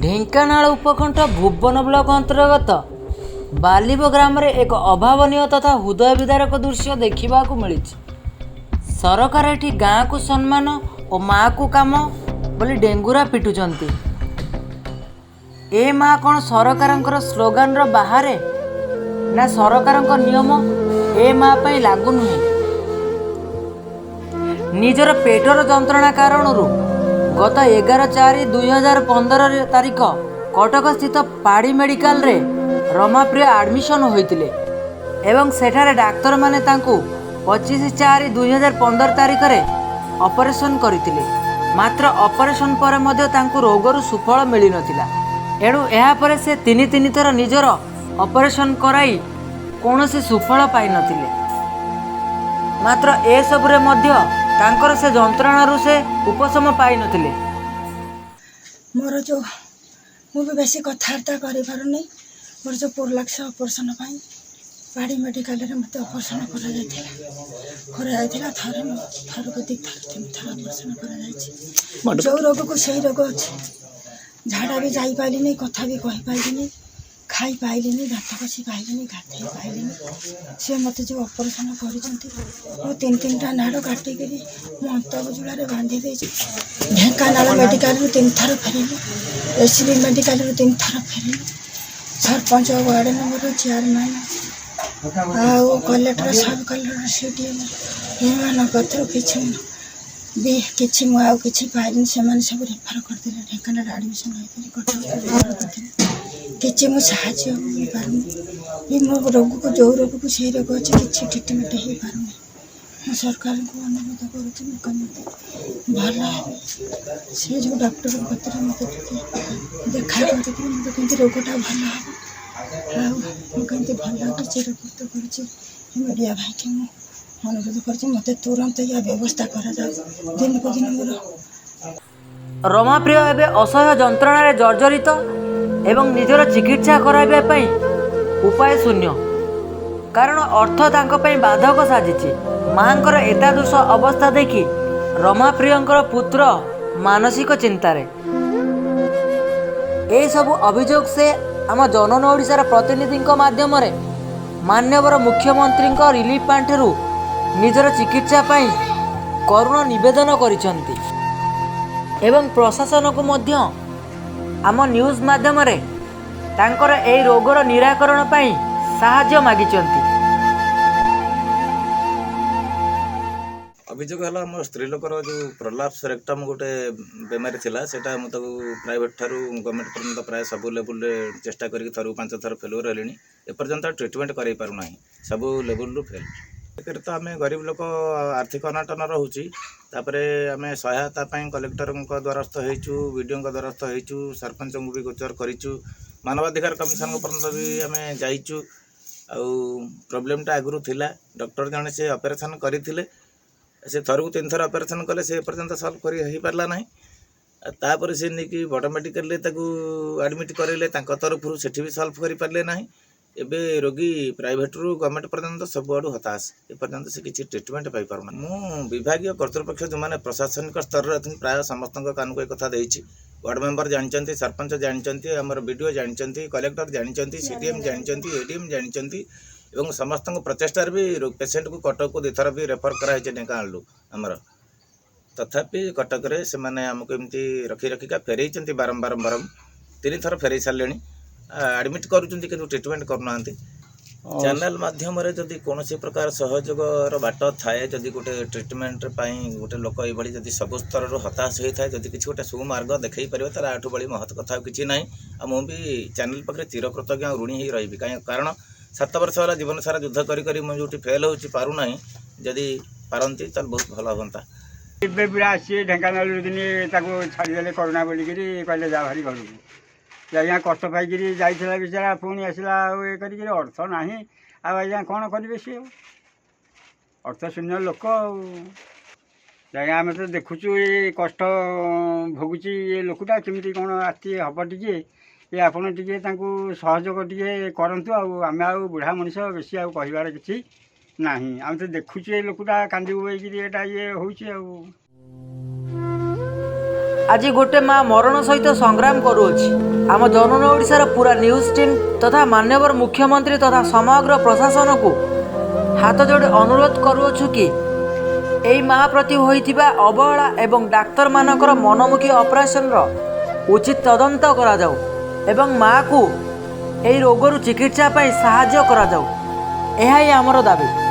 ढेंकानाल उपकंठ भुवन block अंतर्गत बालिब ग्राम रे एक अभावनीय तथा हृदय विदारक दृश्य देखा मिली। सरकार एठी गाँ को सम्मान और माँ को काम बोली डेंगुरा पिटुचंती। ए माँ कौन सरकार स्लोगान रो बाहर ना सरकार नियम ए माँ पर लागू नुहे। निजर पेटर जंत्रणा कारण गत 11/4/2015 तारिख कटक स्थित पाड़ी मेडिकल रे रमाप्रिय एडमिशन होइतिले एवं सेठारे डाक्तर माने तांकू 25/4/2015 तारिख रे ऑपरेशन करथिले। मात्र ऑपरेशन पर मध्य तांकू रोगरु सुफल मिली नथिला। एणु एहा परे से तीन थर निजर ऑपरेशन कराई कौनसी सुफल पाई नथिले। मात्र ए सबरे मध्य तांकर से जंत्रणारू से उपशम पाई नथिले। मोर जो मु भी बेसी कथार्ता करि पारुनी। मोर जो पोरलाक्स ऑपरेशन पाई पाड़ी मेडिकल रे मते ऑपरेशन करा जायतिला थर को दिख थर ऑपरेशन करा जायछि। जो रोग को सही रोग अछि। झाड़ा भी जाई पाइली नहीं, कथा भी कहि पाइली नहीं, खाई पाइली नहीं, दांत कसी पाइली नहीं, गाधे पाइली नहीं। से मते जो ऑपरेशन करिसंती वो तीन नाड़ काटिकी मो अंत बुजुड़ा बांधी दे। ढेंकानाल मेडिकल रू 3 थर फेरिली, एसबी मेडिकल रू 3 थर फेरिली। सरपंच वार्ड मेंबर चेयरमैन आउ कलेक्टर सब कलेक्टर सीडीएम एमान पत्र किछि मुआउ किछि पाइलिन। सेमान सब रेफर करदेले ढेंकानाल एडमिशन होइतली कटक किछि मु साहाय्य होई पारुनी। मो रोग को जो रोग को सही रोग अछि किछि ट्रीटमेंट होई पारुनी। मैं सरकार को अनुरोध करुछि मैं कमिति भला से जो डॉक्टर पत्र मते देखा करके मते केंति रोगटा भला हो आ केंति भला किछि रिपोर्ट करुछि। मीडिया भाई के मु अनुरोध करुछि मते तुरंत या व्यवस्था करा जाऊ। दिन को दिन मोर रमाप्रिय एबे असह्य जंत्रणा जर्जरित एवं निजर चिकित्सा कराइबा पई उपाय शून्य। कारण अर्थ तांको पई बाधक साजिछि। मांकर एतादृश अवस्था देखि रमाप्रियंकर पुत्र मानसिक चिंतारे। ए सब अभियोग से आम जनन ओडिशार प्रतिनिधि माध्यम रे माननीय मुख्यमंत्री रिलीफ पांठरू निजर चिकित्सा पई करुण निवेदन करिसंती एवं प्रशासन को मध्य आम न्यूज माध्यम रे तांकर एई रोगर निराकरण पई साहाय्य मागिचंती। अभियोग है मोर स्त्री लोकर जो प्रलाप्स रेक्टम गोटे बेमारी थिला सेटा मत प्राइवेट ठारू गवर्नमेंट पर्यंत प्राय सब लेवल चेष्टा करी थरु 5 थर फेलुअर हेलेनी एपर्यंत ट्रीटमेंट करै पारु नाही। सब लेवल रु फेल तो आम गरीब लोक आर्थिक अनाटन रोचे। आम सहायता कलेक्टर द्वारस्थ होइचु, वीडियो द्वारस्थ होइचु, सरपंच को भी गोचर करिचु, मानवाधिकार कमिशन पर्यंत भी आम जाइचु। प्रोब्लेमटा आगुरी थिला डॉक्टर जने से ऑपरेशन करथिले से थरु 3 थर ऑपरेशन कले से पर्यंत सॉल्व करि हे पारला नाही। तापर से नहीं बड़ मेडिकल एडमिट करेले तरफ सेठी भी सॉल्व करि पारले नाही। एबे रोगी प्राइवेट रु गवर्नमेंट पर्यंत सब आड़ू हताश एपर्यंत से किसी ट्रीटमेंट पाई पारना। मु विभाग कर्तृपक्ष जो मैंने प्रशासनिक स्तर में प्राय समस्त कान को एक कथा देइछि। वार्ड मेंबर जानचंती, सरपंच जानचंती, हमर वीडियो जानचंती, कलेक्टर जानचंती, सीडीएम जानचंती, एडीएम जानचंती एवं समस्त प्रचेष्टार भी पेसेंट को कटक को 2 थर भी रेफर कराई ढेंकानालू आमर। तथापि कटक रे से माने हमको एमती रखी रखिका फेरई बारंबार 3 थर फेरई सारे एडमिट करुँच कि ट्रीटमेंट करना। चैनल माध्यम जदि कौन प्रकार सहयोगर बाट थाए जदि गोटे ट्रीटमेंट गोटे लोक ये सब स्तर हताश होता है जदि किसी गोटे सुमार्ग देखई पार तार आठू बड़ी महत्व कथा किसी ना। मुझे चैनल पाखे चिरकृतज्ञ ऋणी ही रही कारण 7 वर्ष है जीवन सारा युद्ध करी जो फेल हो पारना जदि पारती तो बहुत भल हाँ। सी ढेंकानाल दिन छाड़ीदे करोना बोलिकी कहले जा भारी घर को आज्ञा कष्ट पाई जाइला बेचारा पुणी आसला ये कर अर्थ ना आज्ञा कौन करेंगे सी अर्थ शून्य लोक आज्ञा आम तो देखुचु ये कष्ट भोगुची ये लोकटा केमी कौन आती हम टे ये आपड़ टे सहयोग टे करतु आम आ बुढ़ा मनीष बेसी आर कि ना आम तो देखुचे ये लोकटा कांदी बोईकि ये हो आज गोटे माँ मरण सहित संग्राम करुअछि। आम जनन ओडिशार पूरा न्यूज टीम तथा माननीय मुख्यमंत्री तथा समग्र प्रशासन को हाथ जोड़े अनुरोध करुअछु कि एई माँ प्रति होइथिबा अवहेला एवं डाक्तर मानकर मनमुखी ऑपरेशन रो उचित तदंत करा जाऊ एवं माँ को एई रोगरु चिकित्सा पाई सहाय्य करा जाऊ। एहा ही आमर दाबी।